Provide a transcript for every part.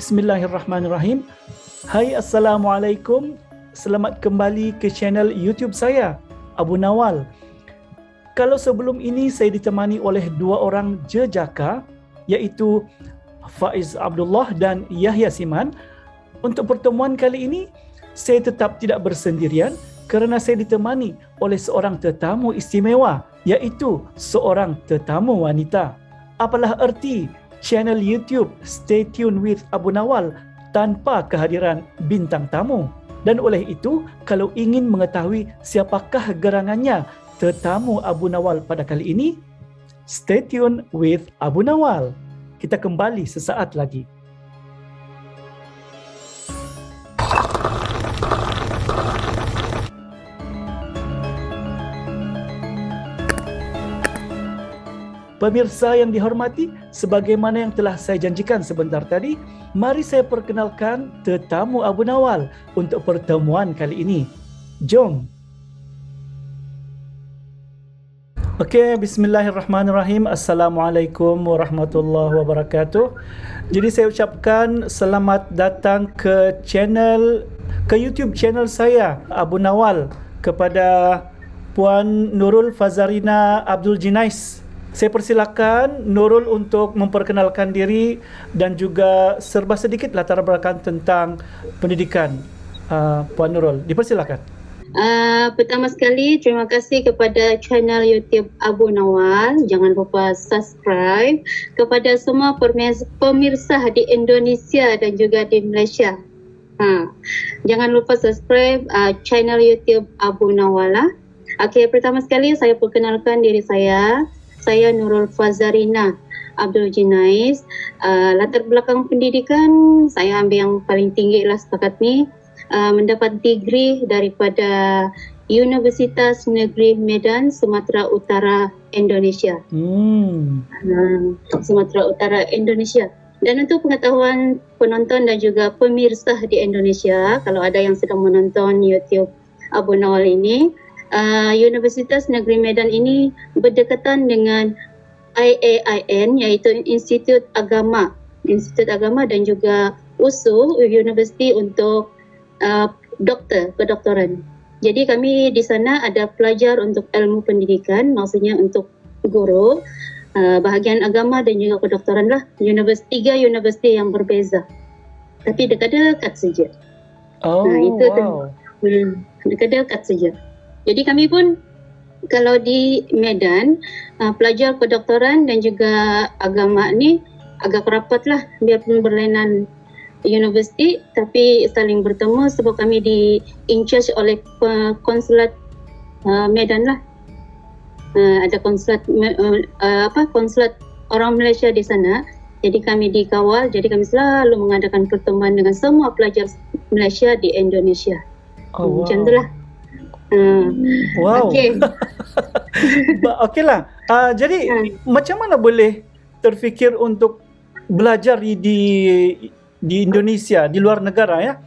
Bismillahirrahmanirrahim. Hai, Assalamualaikum. Selamat kembali ke channel YouTube saya, Abu Nawal. Kalau sebelum ini saya ditemani oleh dua orang jejaka, iaitu Faiz Abdullah dan Yahya Siman. Untuk pertemuan kali ini, saya tetap tidak bersendirian kerana saya ditemani oleh seorang tetamu istimewa, iaitu seorang tetamu wanita. Apalah erti channel YouTube Stay Tuned with Abu Nawal tanpa kehadiran bintang tamu? Dan oleh itu, kalau ingin mengetahui siapakah gerangannya tetamu Abu Nawal pada kali ini, stay tuned with Abu Nawal. Kita kembali sesaat lagi. Pemirsa yang dihormati, sebagaimana yang telah saya janjikan sebentar tadi, mari saya perkenalkan tetamu Abu Nawal untuk pertemuan kali ini. Jom. Okey, bismillahirrahmanirrahim. Assalamualaikum warahmatullahi wabarakatuh. Jadi saya ucapkan selamat datang ke YouTube channel saya, Abu Nawal, kepada Puan Nurul Fazarina Abdul Jinais. Saya persilakan Nurul untuk memperkenalkan diri dan juga serba sedikit latar belakang tentang pendidikan. Puan Nurul, dipersilakan. Pertama sekali, terima kasih kepada channel YouTube Abu Nawal. Jangan lupa subscribe. Kepada semua pemirsa di Indonesia dan juga di Malaysia, jangan lupa subscribe channel YouTube Abu Nawal. Okey, pertama sekali saya perkenalkan diri saya. Saya Nurul Fazarina Abdul Jinais. Latar belakang pendidikan, saya ambil yang paling tinggi lah setakat ni. Mendapat degree daripada Universitas Negeri Medan, Sumatera Utara, Indonesia. Sumatera Utara, Indonesia. Dan untuk pengetahuan penonton dan juga pemirsa di Indonesia, kalau ada yang sedang menonton YouTube Abu Nawal ini, Universitas Negeri Medan ini berdekatan dengan IAIN, iaitu Institut Agama dan juga USU, Universiti untuk kedoktoran. Jadi kami di sana ada pelajar untuk ilmu pendidikan, maksudnya untuk guru, bahagian agama dan juga kedoktoran lah. Tiga universiti yang berbeza, tapi dekat-dekat saja. Dekat-dekat saja. Jadi kami pun kalau di Medan, pelajar kedoktoran dan juga agama ni agak rapat lah, biarpun berlainan universiti tapi saling bertemu sebab kami di in charge oleh konsulat Medan lah. Ada konsulat konsulat orang Malaysia di sana. Jadi kami dikawal, jadi kami selalu mengadakan pertemuan dengan semua pelajar Malaysia di Indonesia. Macam itulah. Wow. Okeylah. Jadi macam mana boleh terfikir untuk belajar di Indonesia, di luar negara ya?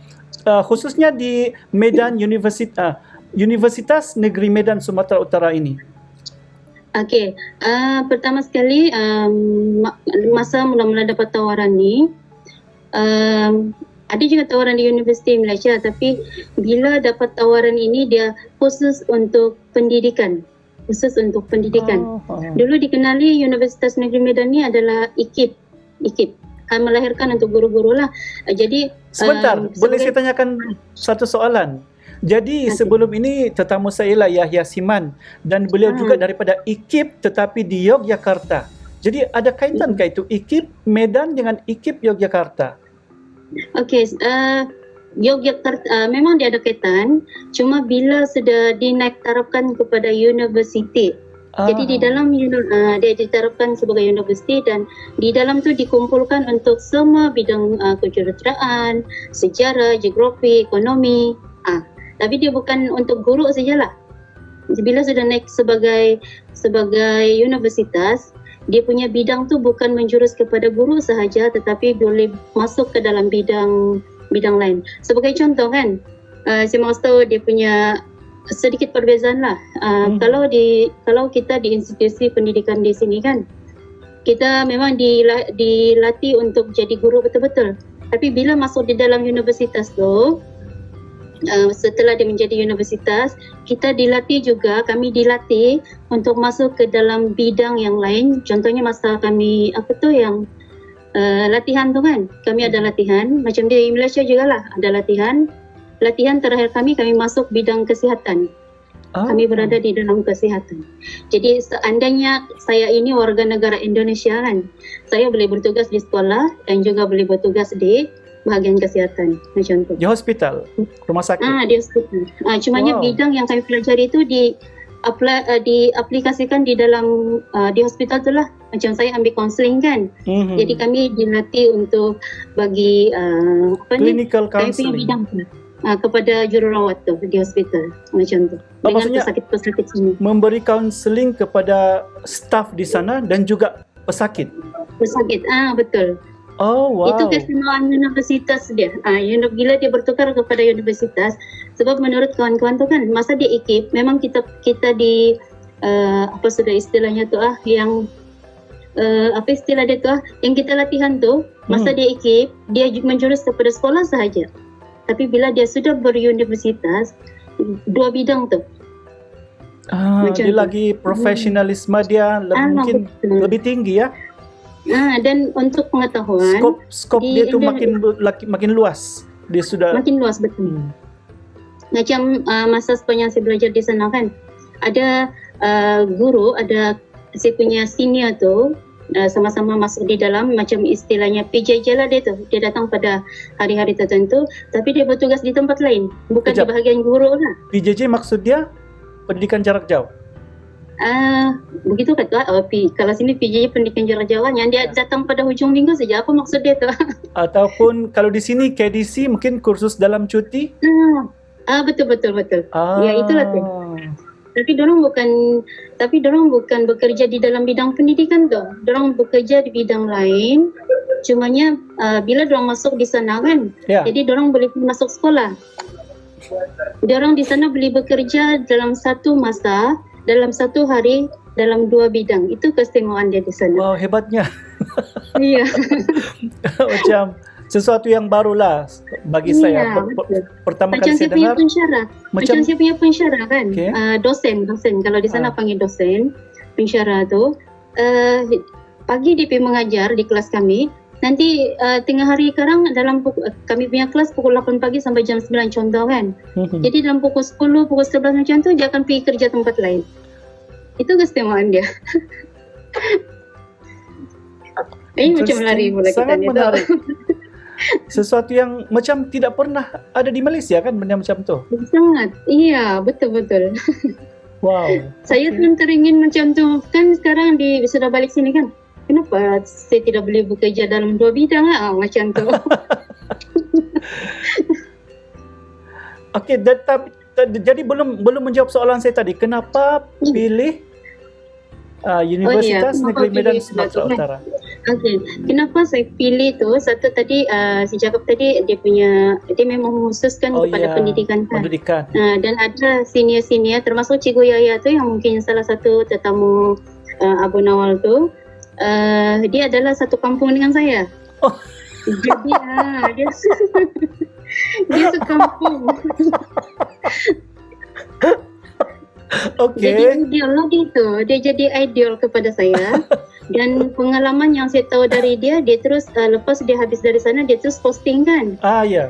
Khususnya di Medan Universitas Negeri Medan Sumatera Utara ini. Okey, pertama sekali masa mula-mula dapat tawaran ni, ada juga tawaran di Universiti Malaysia, tapi bila dapat tawaran ini dia khusus untuk pendidikan. Dulu dikenali Universitas Negeri Medan ni adalah IKIP. Melahirkan untuk guru-guru lah. Jadi sebentar, boleh saya tanyakan satu soalan? Jadi sebelum ini tetamu saya ialah Yahya Siman dan beliau juga daripada IKIP tetapi di Yogyakarta. Jadi ada kaitankah itu IKIP Medan dengan IKIP Yogyakarta? Okey, Yogyakarta memang dia ada kaitan, cuma bila sudah dinaik tarafkan kepada universiti. Jadi di dalam dia ditarafkan sebagai universiti dan di dalam tu dikumpulkan untuk semua bidang kejuruteraan, sejarah, geografi, ekonomi. Tapi dia bukan untuk guru sajalah. Bila sudah naik sebagai universitas, dia punya bidang tu bukan menjurus kepada guru sahaja tetapi boleh masuk ke dalam bidang lain. Sebagai contoh kan, saya mahu tahu dia punya sedikit perbezaan lah. Kalau kita di institusi pendidikan di sini kan, kita memang dilatih untuk jadi guru betul-betul. Tapi bila masuk di dalam universitas tu, setelah dia menjadi universitas, kita dilatih juga, kami dilatih untuk masuk ke dalam bidang yang lain. Contohnya masa kami latihan tu kan, kami ada latihan macam di Malaysia juga lah, ada latihan terakhir kami masuk bidang kesihatan. Kami berada di dalam kesihatan. Jadi seandainya saya ini warga negara Indonesia kan, saya boleh bertugas di sekolah dan juga boleh bertugas di bahagian kesihatan macam tu. Di hospital, rumah sakit. Di hospital. Cumanya bidang yang kami pelajari itu diaplikasikan di dalam di hospital tu lah. Macam saya ambil counselling kan. Jadi kami dilatih untuk bagi clinical counselling. Kami punya bidang kepada jururawat tu di hospital macam tu. Dengan pesakit-pesakit semua. Memberi counselling kepada staf di sana dan juga pesakit. Pesakit, betul. Oh wow. Itu keistimewaan universitas dia. Bila dia bertukar kepada universitas, sebab menurut kawan-kawan tu kan, masa dia ikip, memang kita di sudah istilahnya tu yang apa istilah dia tu yang kita latihan tu, masa dia ikip, dia menjurus kepada sekolah sahaja. Tapi bila dia sudah beruniversitas, dua bidang tu. Dia lagi profesionalisme dia mungkin lebih tinggi ya. Dan untuk pengetahuan, skop dia tu makin luas. Dia sudah makin luas, betul. Macam masa sepanjang saya belajar di sana kan, ada guru, ada saya punya senior tu, sama-sama masuk di dalam macam istilahnya PJJ lah dia tu. Dia datang pada hari-hari tertentu, tapi dia bertugas di tempat lain, bukan di bahagian guru lah. PJJ maksud dia pendidikan jarak jauh. Begitu kata. Kalau sini PJJ pendidikan jarak jauh, yang dia datang pada hujung minggu saja. Apa maksud dia tu? Ataupun kalau di sini KDC mungkin kursus dalam cuti. Betul. Ya, itulah tu. Tapi dorang bukan bekerja di dalam bidang pendidikan tu. Dorang bekerja di bidang lain. Cumanya bila dorang masuk di sana kan, jadi dorang boleh masuk sekolah. Dorang di sana boleh bekerja dalam satu masa, dalam satu hari, dalam dua bidang. Itu keistimewaan dia di sana. Wow, hebatnya. Iya. Macam sesuatu yang barulah bagi saya. Pertama kali saya dengar. Macam saya punya pensyarah kan. Dosen. Kalau di sana panggil dosen. Pensyarah tu. Pagi dia pergi mengajar di kelas kami. Nanti tengah hari sekarang kami punya kelas pukul 8 pagi sampai jam 9 contoh kan. Jadi dalam pukul 10, pukul 11 macam tu dia akan pergi kerja tempat lain. Itu keistimewaan dia. Macam lari pula kita ni. Sangat menarik. Sesuatu yang macam tidak pernah ada di Malaysia kan, benda macam tu. Sangat. Iya, betul. Wow. Saya pun teringin macam tu. Kan sekarang sudah balik sini kan. Kenapa saya tidak boleh bekerja dalam dua bidang macam tu. Okey, jadi belum menjawab soalan saya tadi. Kenapa pilih Universitas Negeri Medan Sumatera Utara? Okey, kenapa saya pilih tu? Satu tadi saya cakap tadi dia memang mengkhususkan kepada pendidikan kan. Dan ada senior-senior termasuk Cikgu Yaya tu yang mungkin salah satu tetamu Abu Nawal tu. Dia adalah satu kampung dengan saya. Jadi dia sekampung. Okay. Dia jadi ideal kepada saya. Dan pengalaman yang saya tahu dari dia terus lepas dia habis dari sana dia terus posting kan. Ya.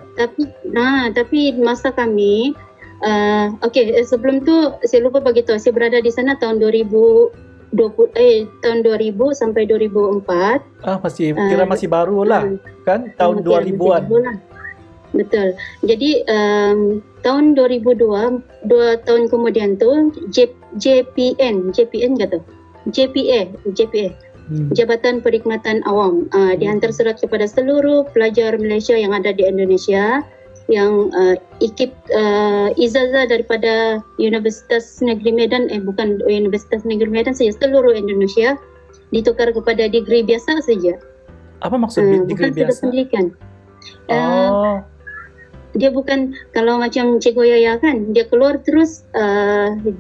Tapi masa kami sebelum tu saya lupa bagi tahu, saya berada di sana tahun 2000 sampai 2004. Masih baru lah kan, tahun 2000-an. Betul. Jadi tahun 2002, 2 tahun kemudian tu JPN kata. JPA. Jabatan Perkhidmatan Awam dihantar surat kepada seluruh pelajar Malaysia yang ada di Indonesia yang ikip ijazah daripada Universitas Negeri Medan, bukan Universitas Negeri Medan saja, seluruh Indonesia ditukar kepada degree biasa saja. Apa maksud degree biasa? Bukan pendidikan. Dia bukan kalau macam Cikgu Yaya kan, dia keluar terus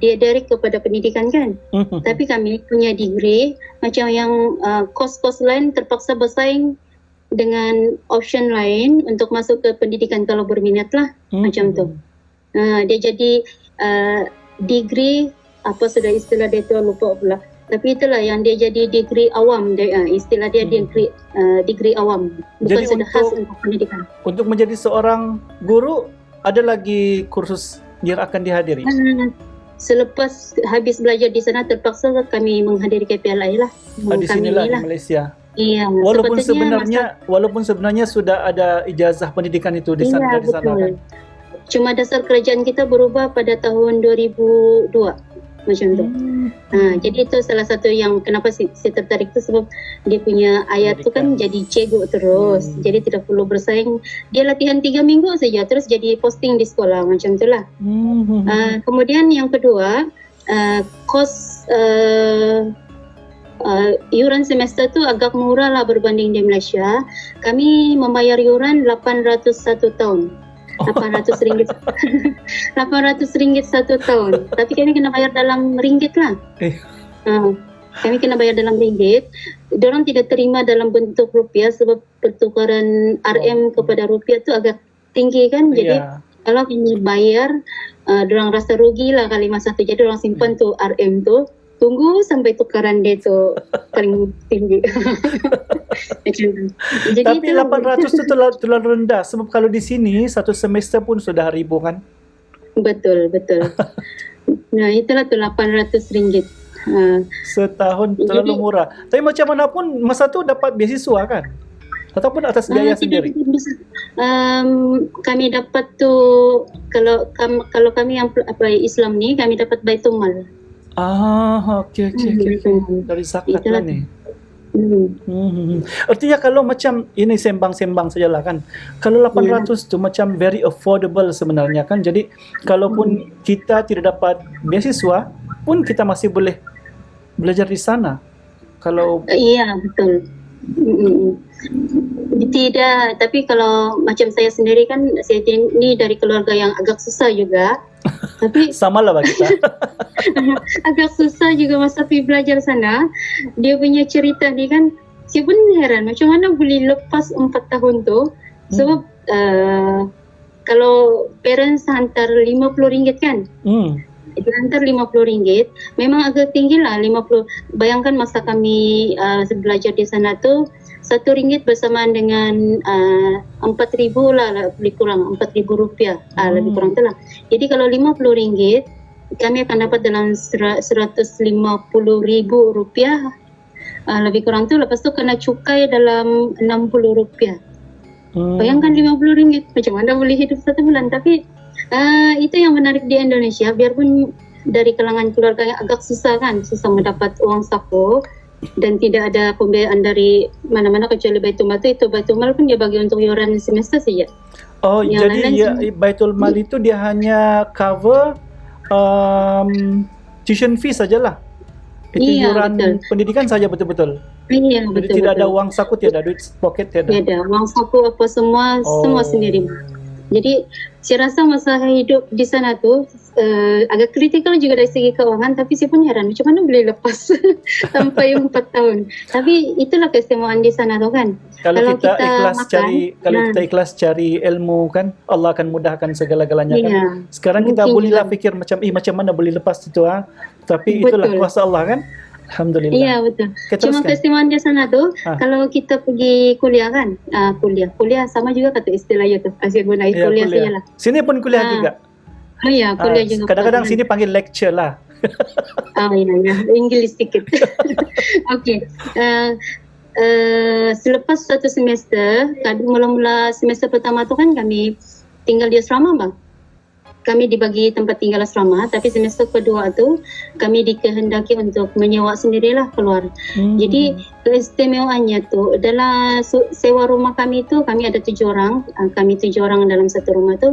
dia direct kepada pendidikan kan. Tapi kami punya degree macam yang kos-kos lain terpaksa bersaing dengan option lain untuk masuk ke pendidikan kalau berminat lah, macam tu. Dia jadi degree, apa sudah istilah dia tu lupa pula. Tapi itulah yang dia jadi degree awam, istilah dia degree awam, bukan Jadi sudah khas untuk pendidikan. Untuk menjadi seorang guru, ada lagi kursus yang akan dihadiri? Selepas habis belajar di sana, terpaksa kami menghadiri KPLI lah. Di sinilah di Malaysia. Iya, walaupun sebenarnya sudah ada ijazah pendidikan itu di sana, dari sana kan. Cuma dasar kerajaan kita berubah pada tahun 2002 macam tu. Jadi itu salah satu yang kenapa saya tertarik tu, sebab dia punya ayat tu kan jadi cikgu terus. Jadi tidak perlu bersaing. Dia latihan 3 minggu saja terus jadi posting di sekolah macam tu lah. Kemudian yang kedua, kos iuran semester tu agak murah lah berbanding di Malaysia. Kami membayar iuran 801 tahun. 800 ringgit 800 ringgit satu tahun. Tapi kami kena bayar dalam ringgit lah. Kami kena bayar dalam ringgit. Diorang tidak terima dalam bentuk rupiah sebab pertukaran RM kepada rupiah tu agak tinggi kan. Jadi kalau kami bayar, diorang rasa rugi lah kali masa tu. Jadi diorang simpan tu RM tu, tunggu sampai tukaran dia tu paling tinggi. Jadi tapi 800 tu terlalu rendah, sebab kalau di sini satu semester pun sudah 1,000 kan. Betul. Nah, itulah tu 800 ringgit. Setahun terlalu murah. Tapi macam mana pun masa tu dapat beasiswa kan? Ataupun atas biaya sendiri? Kami dapat tu, kalau kami yang Islam ni, kami dapat Baitul Mal. Okey. Dari zakat lah ni. Artinya kalau macam ini sembang-sembang sajalah kan. Kalau 800 tu macam very affordable sebenarnya kan. Jadi kalaupun kita tidak dapat beasiswa pun kita masih boleh belajar di sana. Kalau iya, betul. Tidak, tapi kalau macam saya sendiri kan, saya ini dari keluarga yang agak susah juga. Tapi samalah bagi kita. agak susah juga masa pergi belajar sana. Dia punya cerita ni kan, saya pun heran macam mana boleh lepas 4 tahun tu. Sebab kalau parents hantar RM50 kan, dia hantar RM50, memang agak tinggi lah 50. Bayangkan masa kami belajar di sana tu, RM1 bersamaan dengan 4,000 lah, lebih kurang RM4,000 lebih kurang tu lah. Jadi kalau RM50, kami akan dapat dalam RM150,000 lebih kurang tu. Lepas tu kena cukai dalam RM60. Bayangkan RM50, macam mana boleh hidup 1 bulan. Tapi itu yang menarik di Indonesia, biarpun dari kalangan keluarga yang agak susah kan, susah mendapat uang saku dan tidak ada pembiayaan dari mana-mana kecuali Baitul Mal itu Baitul Mal pun dia bagi untuk iuran semester saja. Yang jadi Baitul Mal itu dia hanya cover tuition fee sajalah. Itu iuran pendidikan saja betul-betul. Iya, betul. Jadi tidak ada uang saku, tidak ada duit pocket, tidak ada uang saku apa semua sendiri. Jadi saya rasa masa hidup di sana tu agak kritikal juga dari segi keuangan, tapi saya pun heran macam mana boleh lepas sampai 4 tahun. Tapi itulah keistimewaan di sana tu kan. Kalau kita ikhlas kita ikhlas cari ilmu kan, Allah akan mudahkan segala-galanya kan. Sekarang kita bolehlah fikir macam mana boleh lepas itu tapi itulah kuasa Allah kan. Alhamdulillah. Iya, betul. Cuma keistimewaan di sana tu, kalau kita pergi kuliah kan, kuliah sama juga kata istilahnya tu. Asyik guna kuliah sajalah. Sini pun kuliah juga. Iya, kuliah juga. Kadang-kadang sini panggil lecture lah. Iya. English sedikit. Okey. Selepas 1 semester, mula-mula semester pertama tu kan kami tinggal di asrama bang. Kami dibagi tempat tinggal asrama, tapi semester kedua tu kami dikehendaki untuk menyewa sendirilah keluar. Jadi keistimewaannya tu dalam sewa rumah kami tu, kami ada 7 orang. Kami 7 orang dalam satu rumah tu.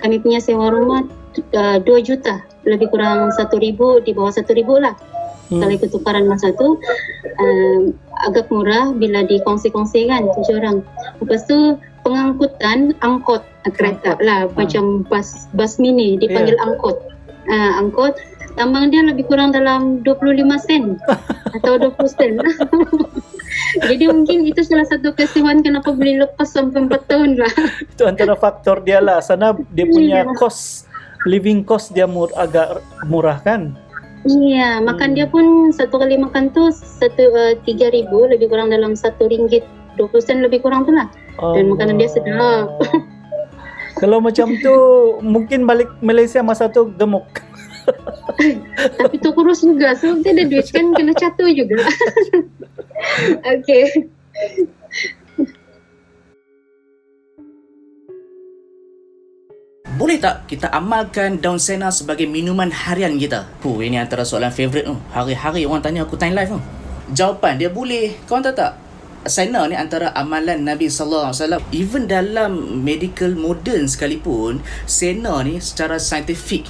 Kami punya sewa rumah 2 juta, lebih kurang 1,000, di bawah 1,000 lah. Kalau ikut tukaran masa tu agak murah bila dikongsi-kongsi kan 7 orang. Lepas tu pengangkutan angkot kereta lah, macam bas mini dipanggil angkot. Angkot tambang dia lebih kurang dalam 25 sen atau 20 sen. Jadi mungkin itu salah satu keseruan kenapa boleh lepas sampai 4 tahun lah. Itu antara faktor dia lah. Sana dia punya living cost dia agak murah kan. Iya, makan dia pun satu kali makan tu 3.000 lebih kurang dalam RM1 20 sen lebih kurang tu lah. Dan makanan dia sedap. Kalau macam tu mungkin balik Malaysia masa tu gemuk. Tapi tu kurus juga, so dia ada duit kan kena catur juga. Okay. Boleh tak kita amalkan daun sena sebagai minuman harian kita? Ini antara soalan favourite tu. Hari-hari orang tanya aku time live tu. Jawapan dia boleh. Kau tahu tak? Sena ni antara amalan Nabi SAW. Even dalam medical modern sekalipun, sena ni secara saintifik,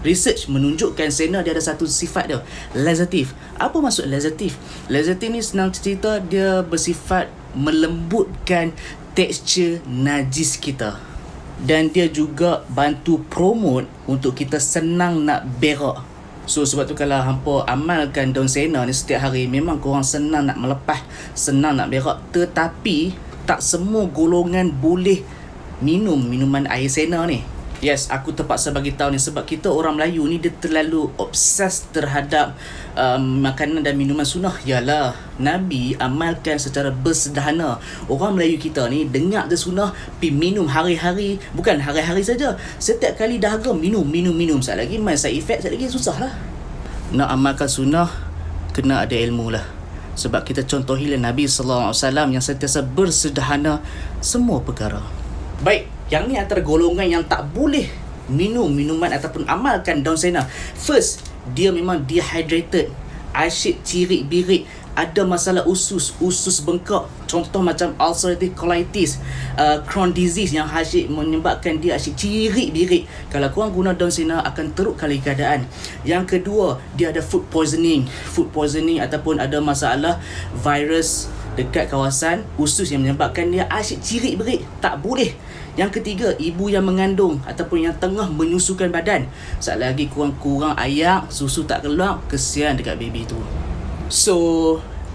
research menunjukkan sena dia ada satu sifat dia, lazatif. Apa maksud lazatif? Lazatif ni senang cerita dia bersifat melembutkan tekstur najis kita. Dan dia juga bantu promote untuk kita senang nak berak. So sebab tu kalau hampa amalkan daun sena ni setiap hari, memang korang senang nak melepas, senang nak berak. Tetapi tak semua golongan boleh minum minuman air sena ni. Yes, aku terpaksa bagi tahu ni sebab kita orang Melayu ni dia terlalu obses terhadap makanan dan minuman sunnah. Yalah, Nabi amalkan secara bersederhana. Orang Melayu kita ni dengar je sunnah, pi minum hari-hari. Bukan hari-hari saja, setiap kali dahaga minum. Sekali lagi main side effect, sekali lagi susah lah. Nak amalkan sunnah, kena ada ilmu lah. Sebab kita contohilah Nabi SAW yang sentiasa bersederhana semua perkara. Baik, yang ni antara golongan yang tak boleh minum minuman ataupun amalkan daun sena. First, dia memang dehydrated, asyik cirit-birit, ada masalah usus bengkak. Contoh macam ulcerative colitis, Crohn disease yang asyik menyebabkan dia asyik cirit-birit. Kalau korang guna daun sena akan teruk kali keadaan. Yang kedua, dia ada food poisoning ataupun ada masalah virus dekat kawasan usus yang menyebabkan dia asyik cirit-berit. Tak boleh. Yang ketiga, ibu yang mengandung ataupun yang tengah menyusukan badan. Sekali lagi kurang ayak, susu tak keluar, kesian dekat baby tu. So,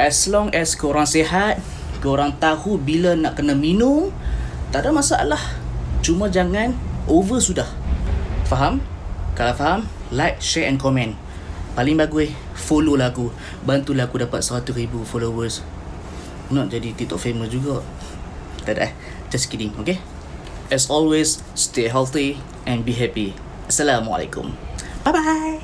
as long as korang sihat, korang tahu bila nak kena minum, tak ada masalah. Cuma jangan over sudah. Faham? Kalau faham, like, share and comment. Paling bagus, follow lah aku. Bantulah aku dapat 100,000 followers. Nak jadi TikTok famous juga. Tak ada, just kidding, okay? As always, stay healthy and be happy. Assalamualaikum. Bye-bye.